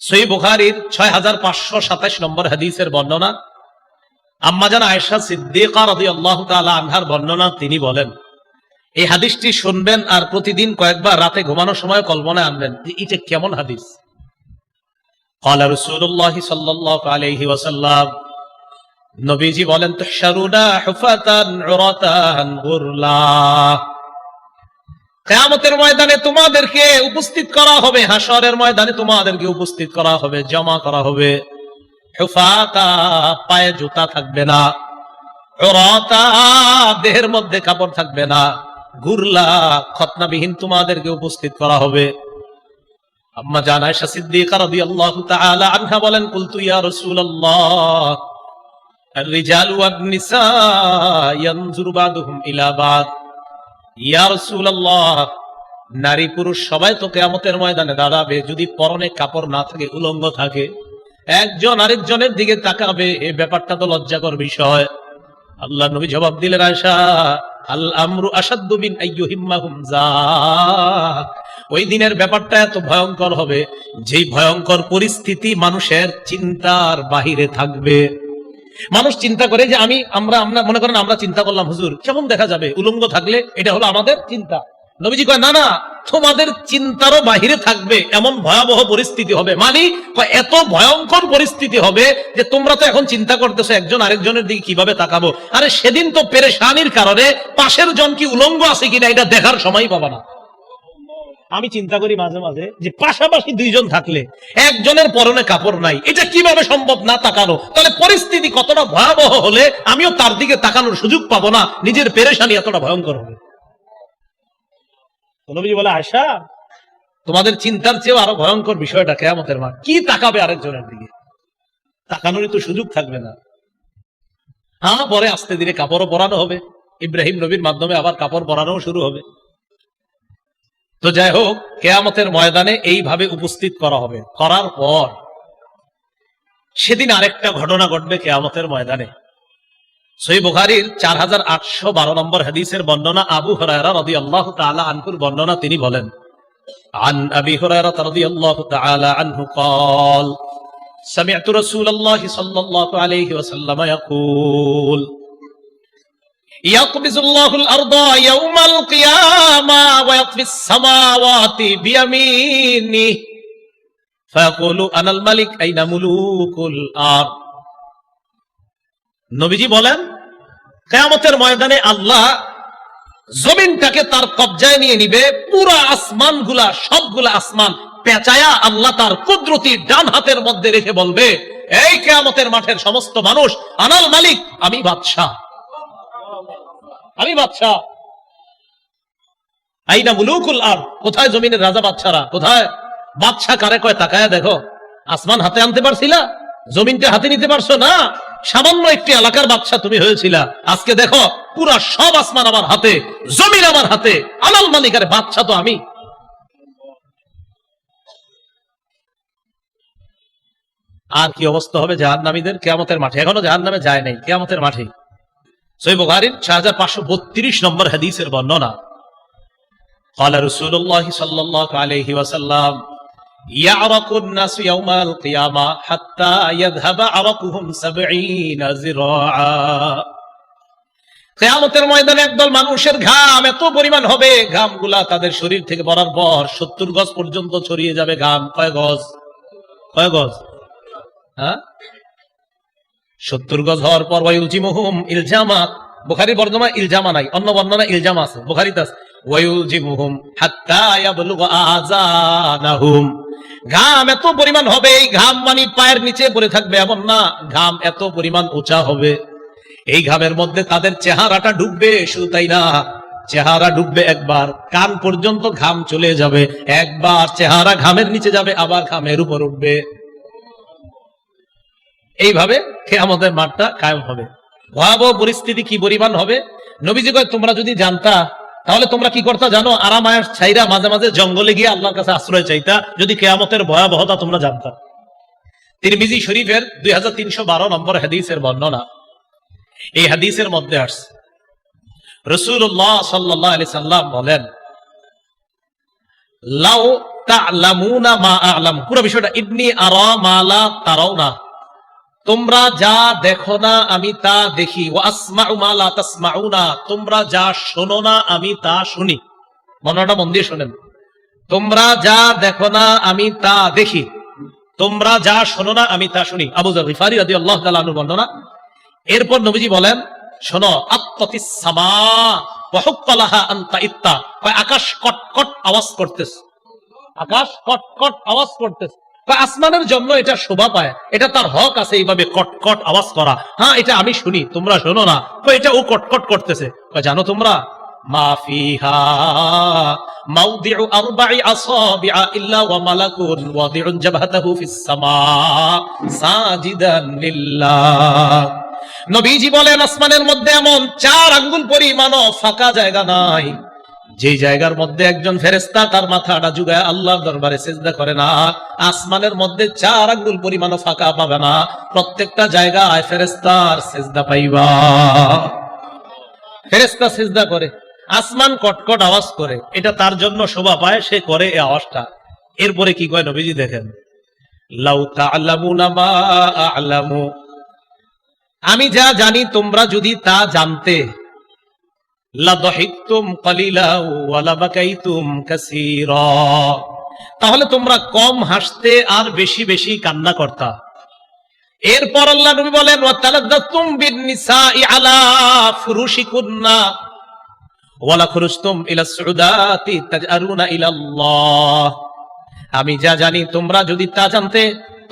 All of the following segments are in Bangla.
সহিহ বুখারীর 6527 নম্বর হাদিসের বর্ণনা, আম্মা জান আয়েশা সিদ্দিকা রাদিয়াল্লাহু তাআলা আনহার বর্ণনা, তিনি বলেন, এই হাদিসটি শুনবেন আর প্রতিদিন কয়েকবার রাতে ঘুমানোর সময় কল্পনায় আনবেন যে এটা কেমন হাদিস। ক্বালা রাসূলুল্লাহ সাল্লাল্লাহু আলাইহি ওয়াসাল্লাম, নবীজি বলেন, তুহশারুনা হুফাতান উরাতান গুরলা, কিয়ামতের ময়দানে তোমাদেরকে উপস্থিত করা হবে, হাশরের ময়দানে তোমাদেরকে উপস্থিত করা হবে, জমা করা হবে। হুফাতা, পায়ে জুতা থাকবে না, উরাতা, দেহের মধ্যে কাপড় থাকবে না, গুরলা, খতনাবিহীন তোমাদেরকে উপস্থিত করা হবে। আম্মা জান আয়েশা সিদ্দিকা রাদিয়াল্লাহু তাআলা আনহা বলেন, কুলতু ইয়া রাসূলুল্লাহ, আর-রিজালু ওয়ান-নিসা ইয়ানজুরু বা'দুহুম ইলা বা'দ, ইয়া রাসূলুল্লাহ, নারী পুরুষ সবাই তো কিয়ামতের ময়দানে দাঁড়াবে, যদি পরনে কাপড় না থাকে, উলঙ্গ থাকে, একজন আরেকজনের দিকে তাকাবে, এই ব্যাপারটা তো লজ্জাকর বিষয়। আল্লাহ নবী জবাব দিলেন, আয়েশা, আল আমরু আশাদ্দু মিন আইয়ুহিম্মাহুম যাক, ওই দিনের ব্যাপারটা এত ভয়ঙ্কর হবে, যেই ভয়ঙ্কর পরিস্থিতি মানুষের চিন্তার বাহিরে থাকবে। মানুষ চিন্তা করে যে আমরা মনে করেন আমরা চিন্তা করলাম, হুজুর কেমন দেখা যাবে উলঙ্গ থাকলে, এটা হলো আমাদের চিন্তা। নবীজি কয়, না না, তোমাদের চিন্তারও বাহিরে থাকবে এমন ভয়াবহ পরিস্থিতি হবে। মানে এত ভয়ঙ্কর পরিস্থিতি হবে যে তোমরা তো এখন চিন্তা করতেছো একজন আরেকজনের দিকে কিভাবে তাকাবো, আরে সেদিন তো পেরেশানির কারণে পাশের জন কি উলঙ্গ আছে কিনা এটা দেখার সময় পাবা না। আমি চিন্তা করি মাঝে মাঝে যে পাশাপাশি দুইজন থাকলে একজনের পরনে কাপড় নাই, এটা কিভাবে সম্ভব না তাকানো? তাহলে পরিস্থিতি কতটা ভয়াবহ হলে আমিও তার দিকে তাকানোর সুযোগ পাবো না, নিজের পেরেশানি এতটা ভয়ঙ্কর হবে। নবী বলে, আয়েশা, তোমাদের চিন্তার চেয়েও আরো ভয়ঙ্কর বিষয়টা কিয়ামতের মাঠ। কি তাকাবে আরেকজনের দিকে? তাকানোরই তো সুযোগ থাকবে না। হ্যাঁ, পরে আস্তে ধীরে কাপড়ও পরানো হবে, ইব্রাহিম নবীর মাধ্যমে আবার কাপড় পরানো শুরু হবে। তো যাই হোক, কিয়ামতের ময়দানে এইভাবে উপস্থিত করা হবে। করার পর সেদিন আরেকটা ঘটনা ঘটবে কিয়ামতের ময়দানে। সহিহ বুখারীর 4812 নম্বর হাদিসের বর্ণনা, আবু হুরায়রা রাদিয়াল্লাহু তাআলা আনহুর বর্ণনা, তিনি বলেন, আন আবি হুরায়রা রাদিয়াল্লাহু তাআলা আনহু قال سمعت رسول الله صلى الله عليه وسلم يقول يقبض الله الأرض يوم القيامة ويطوي السماوات بيمينه فيقول أنا الملك أين ملوك الأرض। নবীজি বলেন, কিয়ামতের ময়দানে আল্লাহ জমিনটাকে তার কবজায় নিয়ে নিবে, পুরা আসমানগুলা, সবগুলা আসমান পেঁচায়া আল্লাহ তার কুদরতি ডান হাতের মধ্যে রেখে বলবে, এই কিয়ামতের মাঠের সমস্ত মানুষ, আনাল মালিক, আমি বাদশাহ, আমি বাদশাহ। আইনা মুলুকুল আরদ, কোথায় জমিনের রাজা বাদশারা, কোথায়? বাদশাহ কারে কয় তাকায়া দেখো। আসমান হাতে আনতে পারছিলা? জমিনটা হাতে নিতে পারছো না? সামান্য একটি এলাকার বাদশাহ তুমি হয়েছিলা, আজকে দেখো পুরা সব আসমান আমার হাতে, জমিন আমার হাতে, আনাল মালিক, আরে বাদশাহ তো আমি। আর কি অবস্থা হবে জাহান্নামীদের কিয়ামতের মাঠে? এখনো জাহান্নামে যায় নাই, কিয়ামতের মাঠে। সহিহ বুখারীর 6532 নম্বর হাদিসের বর্ণনা, ক্বালা রাসূলুল্লাহ সাল্লাল্লাহু আলাইহি ওয়াসাল্লাম, ইয়ারাকুন নাসু ইয়াউমাল কিয়ামা হাত্তা ইয়াযহাবা আরাকুহুম 70 যিরাআ। কিয়ামতের ময়দানে একদল মানুষের ঘাম এত পরিমাণ হবে, ঘামগুলা তাদের শরীর থেকে পড়ার পর 70 গজ পর্যন্ত ছড়িয়ে যাবে ঘাম। কয় গজ? কয় গজ? হ্যাঁ, 70 গজ হওয়ার পর ওয়ায়ুলজিমুহুম ইলজামা, বুখারীর বর্ণনা ইলজামা নাই, অন্য বর্ণনা ইলজামা আছে, বুখারীতে আছে ওয়ায়ুলজিমুহুম হাত্তা ইয়াবলুগা আযানাহুম। ঘাম এত পরিমাণ হবে, এই ঘাম মানে পায়ের নিচে পড়ে থাকবে এমন না, ঘাম এত পরিমাণ উঁচা হবে, এই ঘামের মধ্যে তাদের চেহারাটা ডুববে। শুধু তাই না, চেহারা ডুববে একবার, কান পর্যন্ত ঘাম চলে যাবে, একবার চেহারা ঘামের নিচে যাবে, আবার ঘামের উপর উঠবে। এইভাবে কিয়ামতের মাঠটা কায়েম হবে। ভয়াবহ পরিস্থিতি কি পরিমাণ হবে, নবীজি কয়, তোমরা যদি জানতা তাহলে তোমরা কি করতা জানো? আরামায়ের ছাইরা মাঝে মাঝে জঙ্গলে গিয়ে আল্লাহর কাছে আশ্রয় চাইতা, যদি কিয়ামতের ভয়াবহতা তোমরা জানতা। তিরমিজি শরীফের 2312 নম্বর হাদিসের বর্ণনা, এই হাদিসের মধ্যে আসছে, রাসূলুল্লাহ সাল্লাল্লাহু আলাইহি সাল্লাম বলেন, লাউ তা'লামুনা মা আ'লাম, পুরো বিষয়টা ইন্নী আরা মা লা তারাউনা, তোমরা যা দেখো না আমি তা দেখি, ওয়া আসমাউ মা লা তাসমাউনা, তোমরা যা শোনো না আমি তা শুনি। মনটা মন দিয়ে শোনেন, তোমরা যা দেখো না আমি তা দেখি, তোমরা যা শোনো না আমি তা শুনি। আবু যর গিফারি রাদিয়াল্লাহু তাআলা আনহু বর্ণনা। এরপর নবীজি বলেন, শোনো, আত্তাতিস সামা ওয়া হুক্কালাহা আন তাইত্তা, আকাশ কটকট আওয়াজ করতেছে, আকাশ কটকট আওয়াজ করতেছে, আসমানের জন্য এটা শোভা পায়, এটা তার হক আছে এইভাবে কটকট আওয়াজ করা। হ্যাঁ, এটা আমি শুনি, তোমরা শোনো না, এটা ও কটকট করতেছে। জানো তোমরা, মা ফিহা মাউদিউ আরবা'i আসাবি'a ইল্লা ওয়া মালাকুন ওয়াদি'ুন জাবহাতাহু ফিস সামা সাজিদান লিল্লাহ। নবীজি বলেন, আসমানের মধ্যে এমন 4 আঙ্গুল পরিমাণও ফাঁকা জায়গা নাই যে জায়গার মধ্যে একজন ফেরেশতা তার মাথাটা ঝুঁকায় আল্লাহর দরবারে সিজদা করে না। আসমানের মধ্যে 4 আঙ্গুল পরিমাণও ফাঁকা পাবে না, প্রত্যেকটা জায়গায় ফেরেশতার সিজদা পাইবা। ফেরেশতা সিজদা করে, আসমান কটকট আওয়াজ করে, এটা তার জন্য শোভা পায়, সে করে এই আওয়াজটা। এরপরে কি কয় নবীজি দেখেন, লাউ তা'লামুনা মা আ'লামু, আমি যা জানি তোমরা যদি তা জানতে, লাদহিকতুম কালিলা ওয়া লাবাকাইতুম কাসীরা, তাহলে তোমরা কম হাসতে আর বেশি বেশি কান্না করতা। এরপর আল্লাহ নবী বলেন, ওয়া তালাদ্দাতুম বিন-নিসাই আলা ফুরুশিকুন্না ওয়া লা খুরুজতুম ইলা সুদাতি তাজআরুনা ইলাল্লাহ, আমি যা জানি তোমরা যদি তা জানতে,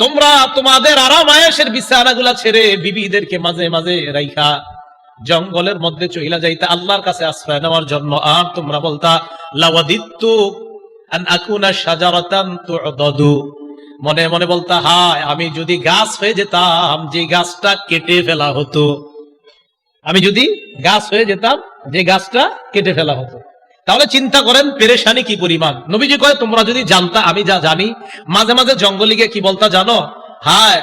তোমরা তোমাদের আরাম আয়েশের বিছানাগুলা ছেড়ে বিবিদেরকে মাঝে মাঝে রাইখা জঙ্গলের মধ্যে চইলা যাইতা আল্লাহর কাছে আশ্রয় নেওয়ার জন্য, আর তোমরা বলতা লাওয়াদিত্তু আন আকুনা শাজারাতান তু'দাদু, মনে মনে বলতা, হায় আমি যদি গাছ হয়ে যেতাম যে গাছটা কেটে ফেলা হতো, আমি যদি গাছ হয়ে যেতাম যে গাছটা কেটে ফেলা হতো। তাহলে চিন্তা করেন পেরেশানি কি পরিমাণ। নবীজি কয়, তোমরা যদি জানতা আমি যা জানি, মাঝে মাঝে জঙ্গলে গিয়ে কি বলতা জানো, হায়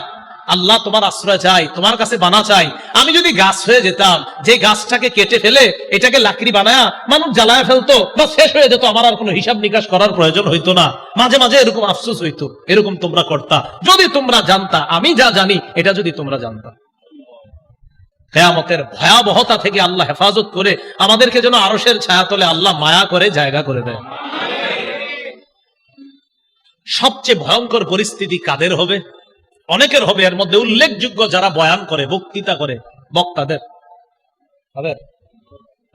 আল্লাহ তোমার আশ্রয় চাই, তোমার কাছে বানা চাই, আমি যদি গাছ হয়ে যেতাম যে গাছটাকে কেটে ফেলে এটাকে লাকড়ি বানায়া মানুষ জ্বালায় ফেলতো বা শেষ হয়ে যেত, আমার আর কোনো হিসাব নিকাশ করার প্রয়োজন হইতো না। মাঝে মাঝে এরকম আফসোস হইতো, এরকম তোমরা করতা যদি তোমরা জানতা আমি যা জানি, এটা যদি তোমরা জানতা। কিয়ামতের ভয়াবহতা থেকে আল্লাহ হেফাজত করে আমাদেরকে যেন আরশের ছায়াতলে আল্লাহ মায়া করে জায়গা করে দেয়। সবচেয়ে ভয়ঙ্কর পরিস্থিতি কাদের হবে? অনেকের হবে, এর মধ্যে উল্লেখযোগ্য যারা বয়ান করে, বক্তৃতা করে, বক্তাদের।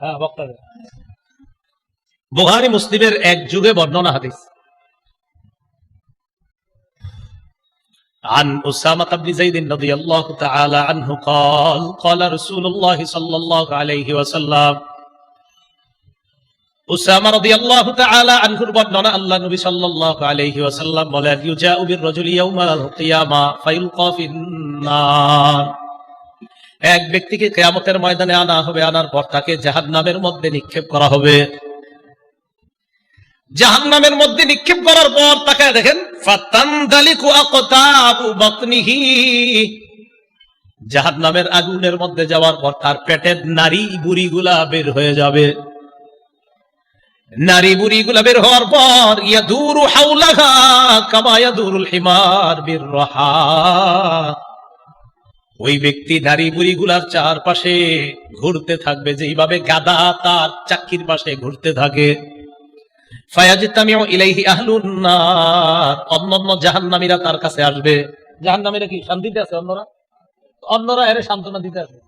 হ্যাঁ, বক্তাদের। বুখারী মুসলিমের এক যুগে বর্ণনা হাদিস, عن أسامة بن زيد رضي الله تعالى عنه قال قال رسول الله صلى الله عليه وسلم, উসামা রাদিয়াল্লাহু তাআলা আনহুর বর্ণনা, আল্লাহ নবী সাল্লাল্লাহু আলাইহি ওয়াসাল্লাম বলেন, ইউজাউ বির-রাজুলি ইয়াউমাল কিয়ামা ফায়ুলকা ফিন-নার, এক ব্যক্তিকে কিয়ামতের ময়দানে আনা হবে, আনার পর তাকে জাহান্নামের মধ্যে নিক্ষেপ করা হবে। জাহান্নামের মধ্যে নিক্ষেপ করার পর তাকে দেখেন, ফাতানদালিকু আকতাবু বাতনিহি, জাহান্নামের আগুনের মধ্যে যাওয়ার পর তার পেটের নারী বুড়িগুলা বের হয়ে যাবে। নারী বুড়িগুলা বের হওয়ার পর ইয়াদুরু হাওলাহা কামা ইয়াদুরুল হিমার বিররাহা, ওই ব্যক্তি নারী বুড়িগুলার চারপাশে ঘুরতে থাকবে যেইভাবে গাধা তার চাক্কির পাশে ঘুরতে থাকে। ফায়াজতামিউ ইলাইহি আহলুন নার, অন্যান্য জাহান্নামীরা তার কাছে আসবে। জাহান্নামীরা কি শান্তিতে আছে? অন্যরা এর সান্ত্বনা দিতে আসবে,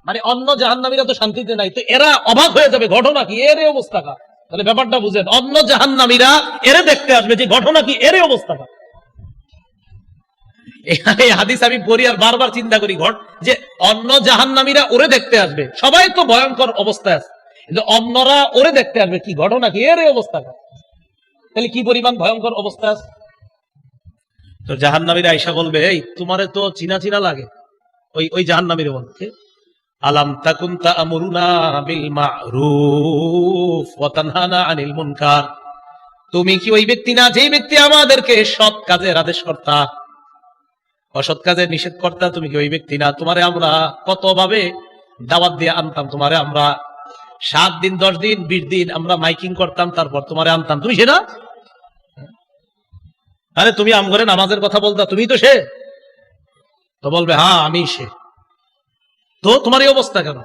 মানে অন্য জাহান্নামীরা তো শান্তিতে নাই, তো এরা অবাক হয়ে যাবে, ঘটনা কি, এর অবস্থা কা। তাহলে ব্যাপারটা বুঝেন, অন্য জাহান্নামীরা এরে দেখতে আসবে যে ঘটনা কি, এর অবস্থা কা। এই হাদিস আমি পড়ি আর বারবার চিন্তা করি, যে অন্য জাহান্নামীরা ওরে দেখতে আসবে, সবাই তো ভয়ঙ্কর অবস্থায় আছে, কিন্তু অন্যরা ওরে দেখতে আসবে, কি ঘটনা কি, এর অবস্থা কা। তাহলে কি পরিমাণ ভয়ঙ্কর অবস্থা আছে। তো জাহান্নামীরা আয়েশা বলবে, এই তোমারে তো চিনা চিনা লাগে। ওই জাহান্নামীরা বলছে, আলাম তাকুন তা'মুরুনা বিল মা'রুফ ওয়া তানহানা আনিল মুনকার, তুমি কি ওই ব্যক্তি না যে ব্যক্তি আমাদেরকে সৎ কাজের আদেশ করতা, অসৎ কাজের নিষেধ করতা? তুমি কি ওই ব্যক্তি না? তোমারে আমরা কতভাবে দাওয়াত দিয়ে আনতাম, তোমারে আমরা 7 দিন 10 দিন 20 দিন আমরা মাইকিং করতাম, তারপর তোমারে আনতাম, তুমি সেটা। আরে তুমি আমগরে নামাজের কথা বলতা, তুমি তো সে। তো বলবে হ্যাঁ আমি সে। তো তোমার এই অবস্থা কেন?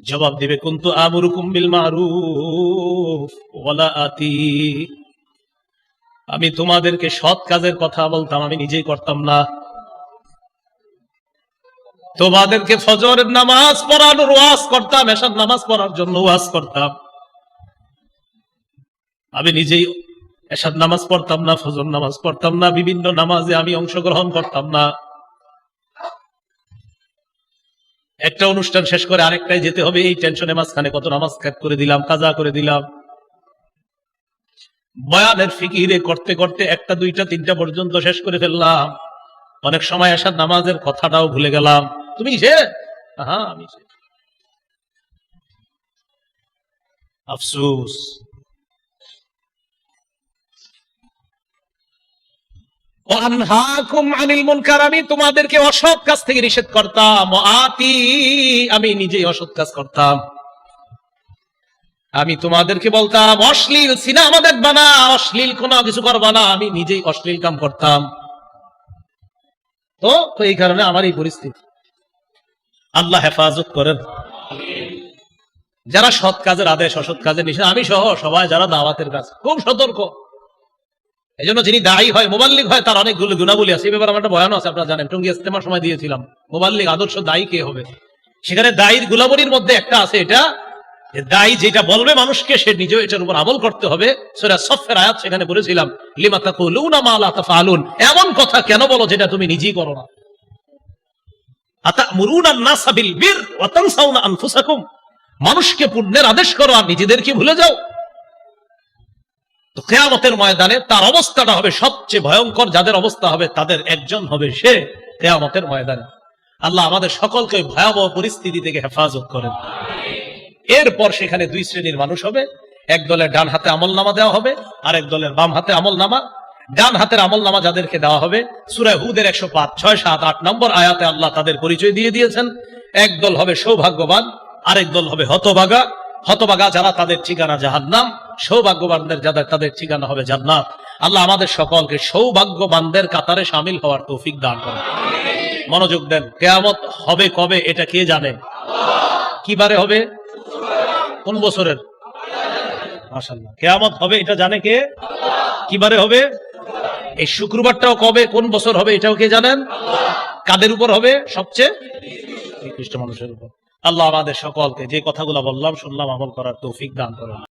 জবাব দিবে কুনতু আমুরুকুম বিল মারুফ ওয়ালা আতি, আমি তোমাদেরকে সৎ কাজের কথা বলতাম, আমি নিজেই করতাম না। তোমাদেরকে ফজরের নামাজ পড়ানোর ওয়াজ করতাম, এশার নামাজ পড়ার জন্য ওয়াজ করতাম, আমি নিজেই এশার নামাজ পড়তাম না, ফজর নামাজ পড়তাম না, বিভিন্ন নামাজে আমি অংশগ্রহণ করতাম না। একটা অনুষ্ঠান শেষ করে আরেকটাই যেতে হবে, এই টেনশনে মাঝখানে কত নামাজ কাট করে দিলাম, কাজা করে দিলাম। বয়ানের ফিকিরে করতে করতে একটা দুইটা তিনটা পর্যন্ত শেষ করে ফেললাম, অনেক সময় এশার নামাজের কথাটাও ভুলে গেলাম। তুমি সে? হ্যাঁ আমি সে। আফসোস। আমি তোমাদেরকে অসৎ কাজ থেকে নিষেধ করতাম, আমি নিজেই অসৎ কাজ করতাম। আমি তোমাদেরকে বলতাম অশ্লীল সিনেমা দেখবা না, অশ্লীল কোন কিছু করবা না, আমি নিজেই অশ্লীল কাম করতাম। তো এই কারণে আমার এই পরিস্থিতি। আল্লাহ হেফাজত করেন। যারা সৎ কাজের আদেশ, অসৎ কাজের নিষেধ, আমি সহ সবাই যারা দাওয়াতের কাজ, খুব সতর্ক। এই জন্য যিনি দায়ী হয়, মুবাল্লিগ হয়, তার অনেকগুলো গুণাবলী আছে। এই ব্যাপারে আমার একটা বয়ান আছে, আপনারা জানেন, টঙ্গী ইজতেমার সময় দিয়েছিলাম। মুবাল্লিগ আদর্শ দায়ী কে হবে, সেখানে দায়ীর গুণাবলীর মধ্যে একটা আছে এটা, দায়ী যেটা বলবে মানুষকে সে নিজেও এটার উপর আমল করতে হবে। সূরা সফের আয়াত সেখানে বলেছিলাম, লিমা তাকুলুনা মা লা তাফআলুন, এমন কথা কেন বলো যেটা তুমি নিজেই করো না। আতা'মুরুনা আন-নাসা বিল বির ওয়া তানসাউনা আনফুসাকুম, মানুষকে পুণ্যের আদেশ করো আর নিজেদেরকে ভুলে যাও। তো কিয়ামতের ময়দানে তার অবস্থাটা হবে সবচেয়ে ভয়ঙ্কর। যাদের অবস্থা হবে তাদের একজন হবে সে কিয়ামতের ময়দানে। আল্লাহ আমাদের সকলকে ভয়াবহ পরিস্থিতি থেকে হেফাজত করেন। এরপর সেখানে দুই শ্রেণীর মানুষ হবে, এক দলের ডান হাতে আমল নামা দেওয়া হবে, আর এক দলের বাম হাতে আমল নামা। ডান হাতের আমল নামা যাদেরকে দেওয়া হবে, সূরা হুদের 105, 6, 7, 8 নম্বর আয়াতে আল্লাহ তাদের পরিচয় দিয়ে দিয়েছেন। এক দল হবে সৌভাগ্যবান, আরেক দল হবে হতভাগা। হতভাগা যারা, তাদের ঠিকানা জাহান্নাম, সৌভাগ্যবানদের যাদের, তাদের ঠিকানা হবে জান্নাত। আল্লাহ আমাদের সকলকে সৌভাগ্যবানদের কাতারে শামিল হওয়ার তৌফিক দান করেন। মনোযোগ দেন। কিয়ামত হবে কবে এটা কে জানে? কিবারে হবে? কোন বছরের? মাশাআল্লাহ, কিয়ামত হবে এটা জানে কে? কিবারে হবে? এই শুক্রবারটাও কবে, কোন বছর হবে এটাও কে জানেন? কাদের উপর হবে? সবচেয়ে নিকৃষ্ট মানুষের উপর। আল্লাহ আমাদের সকলকে যে কথাগুলো বললাম শুনলাম আমল করার তৌফিক দান করেন।